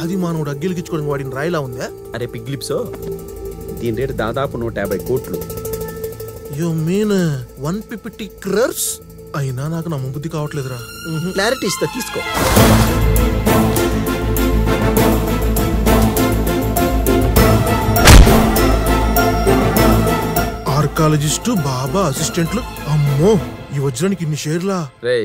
అది మానవుడు అగ్గిలికిచ్చుకోవడం వాడిని రాయిలా ఉందా? అరే పిగ్లిప్సో, దీని రేటు దాదాపు 150 కోట్లు. You mean 150 crores? అయినా నాకు నమ్మబుద్ధి కావట్లేదురా. క్లారిటీ ఇస్తా, తీసుకో. ఆర్కాలజిస్టు, బాబా అసిస్టెంట్లు. అమ్మో, ఈ వజ్రానికి ఇన్ని షేర్లా? రే,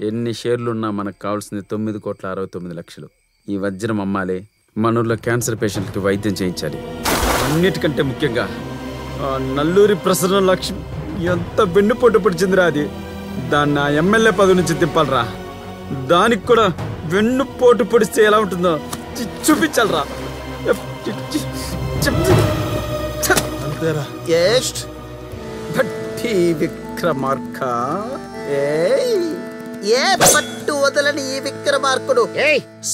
ఎన్ని షేర్లున్నా మనకు కావాల్సింది 9,69,00,000. ఈ వజ్రం అమ్మాలి, మనూర్లో క్యాన్సర్ పేషెంట్కి వైద్యం చేయించాలి. అన్నిటికంటే ముఖ్యంగా నల్లూరి ప్రసన్న లక్ష్మి ఎంత వెన్నుపోటు పడిచిందిరా. అది దాన్ని ఆ ఎమ్మెల్యే పదవి నుంచి తిప్పాలరా. దానికి కూడా వెన్నుపోటు పొడిస్తే ఎలా ఉంటుందో చూపించాలరా. అంతేరా. విక్రమార్క ఏ పట్టు వదలని ఈ విక్రమార్కుడు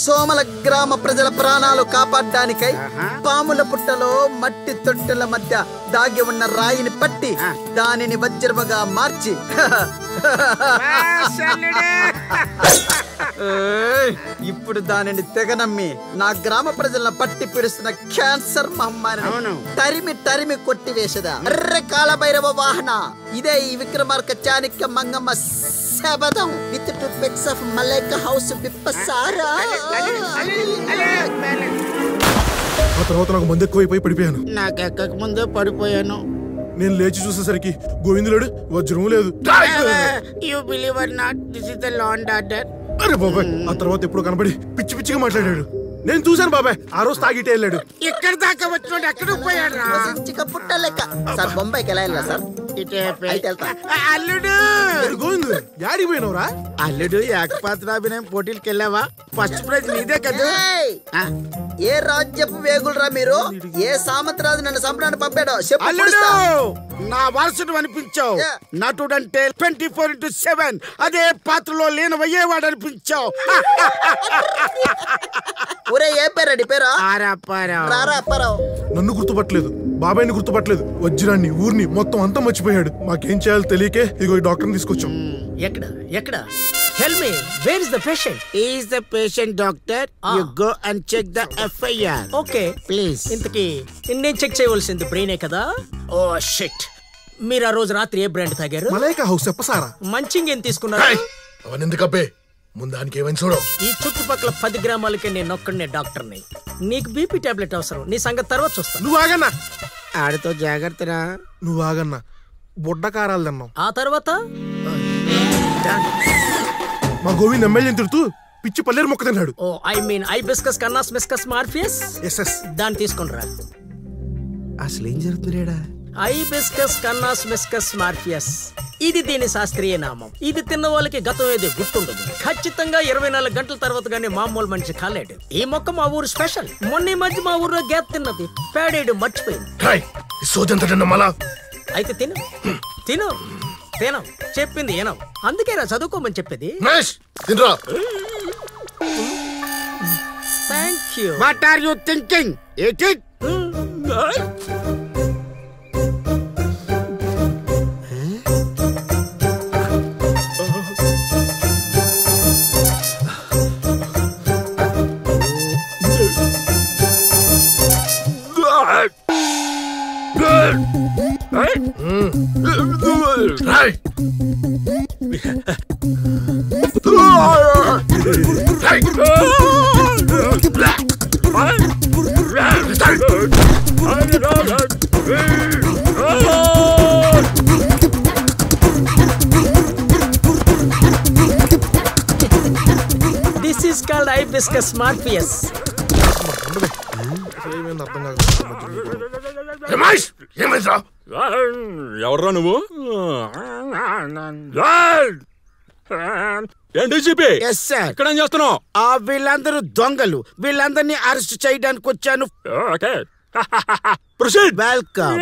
సోమల గ్రామ ప్రజల ప్రాణాలు కాపాడడానికై పాముల పుట్టలో మట్టి తొట్టెల మధ్య దాగి ఉన్న రాయిని పట్టి దానిని వజ్రముగా మార్చి ఇప్పుడు దానిని తెగనమ్మి నా గ్రామ ప్రజలను పట్టి పిడుస్తున్న క్యాన్సర్ మహమ్మారిని తరిమి తరిమి కొట్టివేసదా. అర్రె కాలభైరవ వాహన, ఇదే ఈ Vikramarka Chanakya Mangamma Sabadam. With two picks of Malaika house విప్పసారా. ఆ తర్వాత నాకు మందు ఎక్కువైపోయి పడిపోయాను. నాకు ఎక్కక ముందే పడిపోయాను. నేను లేచి చూసేసరికి గోవిందులేడు, వజ్రం లేదు. You believe are not, this is the law and order. అరే బాబాయ్, ఆ తర్వాత ఎప్పుడు కనబడి పిచ్చి పిచ్చిగా మాట్లాడాడు. నేను చూశాను బాబాయ్, ఆ రోజు తాగిటే వెళ్ళాడు. ఎక్కడ దాకా వచ్చినోడు ఎక్కడ పోయాడు రా. పుట్టలేక సార్ బొంబాయికి ఎలా వెళ్ళా సార్? అల్లుడు గోవిందు, యాడికి పోయినవురా? అల్లుడు ఏకపాత్రాభినయం పోటీలకు వెళ్ళావా? ఫస్ట్ ప్రైజ్ నీదే కదా. ఏ రాజ్యపు వేగులరా మీరు? ఏ సామంతరాజు నన్ను సంబరాన్ని పంపాడో చెప్పు. నా వారసుడు అనిపించావు. నటుడంటే 24/7 అదే పాత్రలో లీనమయ్యేవాడు అనిపించావు. ఒరే ఏ పేరడి పేరా? నన్ను గుర్తుపట్టలేదు, బాబాయ్ని గుర్తుపట్టలేదు, వజ్రాన్ని, ఊరిని మొత్తం అంతా మర్చిపోయాడు. మాకేం చేయాలో తెలియకే ఇగో ఈ డాక్టర్ని తీసుకొచ్చాం. ఎక్కడ ఎక్కడ? Tell me, where is the patient? He is the patient, doctor. You go and check the FIR. Okay, please. ఇంతకీ నేను చెక్ చేయవలసింది బ్రెయినే కదా? Oh shit. మీరు ఆ రోజు రాత్రి ఏ బ్రాండ్ తాగారు? మలైకా హౌస్ చెప్పసారా. మంచింగ్ ఏం తీసుకున్నారు? అవన్నీ ఎందుకబ్బే, ముందానికి ఏమైనా చూడవు. ఈ చుట్టుపక్కల 10 గ్రామాలకే నేను ఒక్కడనే డాక్టర్ని. నీకు బీపీ టాబ్లెట్ అవసరం, నీ సంగతి తర్వాత చూస్తా. నువ్వు ఆగన్నా. ఆడితో జాగ్రత్తరా. నువ్వు ఆగన్నా. బుడ్డ కారాలు తిన్నావు. ఆ తర్వాత మా గోవింద్ ఎమ్మెల్యేని తిడుతూ పిచ్చి పల్లేరు మొక్క తిన్నాడు. ఓ ఐ మీన్ ఐబిస్కస్ కన్నాస్ మిస్కస్ మార్ఫియస్. దాన్ని తీసుకునిరా. అసలు ఏం జరుగుతుందా? ఐబిస్కస్ కన్నాస్ మిస్కస్ మార్ఫియస్, ఇది దీని శాస్త్రీయ నామం. ఇది తిన్న వాళ్ళకి గతం ఏది గుర్తుండదు. ఖచ్చితంగా 24 గంటల తర్వాత గానీ మామూలు మనిషి కాలేడు. ఈ మొక్క మా ఊరు స్పెషల్. మొన్న మధ్య మా ఊర్లో గ్యాప్ తిన్నది, పేడేడు మర్చిపోయింది. అయితే తిను తిను తినం, చెప్పింది ఏనం. అందుకేరా చదువుకోమని చెప్పేది. Thank you. What are you thinking? Eat it. This is called Hibiscus marfius. ఎవర్రా నువ్వు? ఏంటి చెప్పి ఇక్కడ ఏం చేస్తున్నావు? వీళ్ళందరూ దొంగలు. వీళ్ళందరినీ అరెస్ట్ చేయడానికి వచ్చాను. ప్రొసీడ్. వెల్కమ్.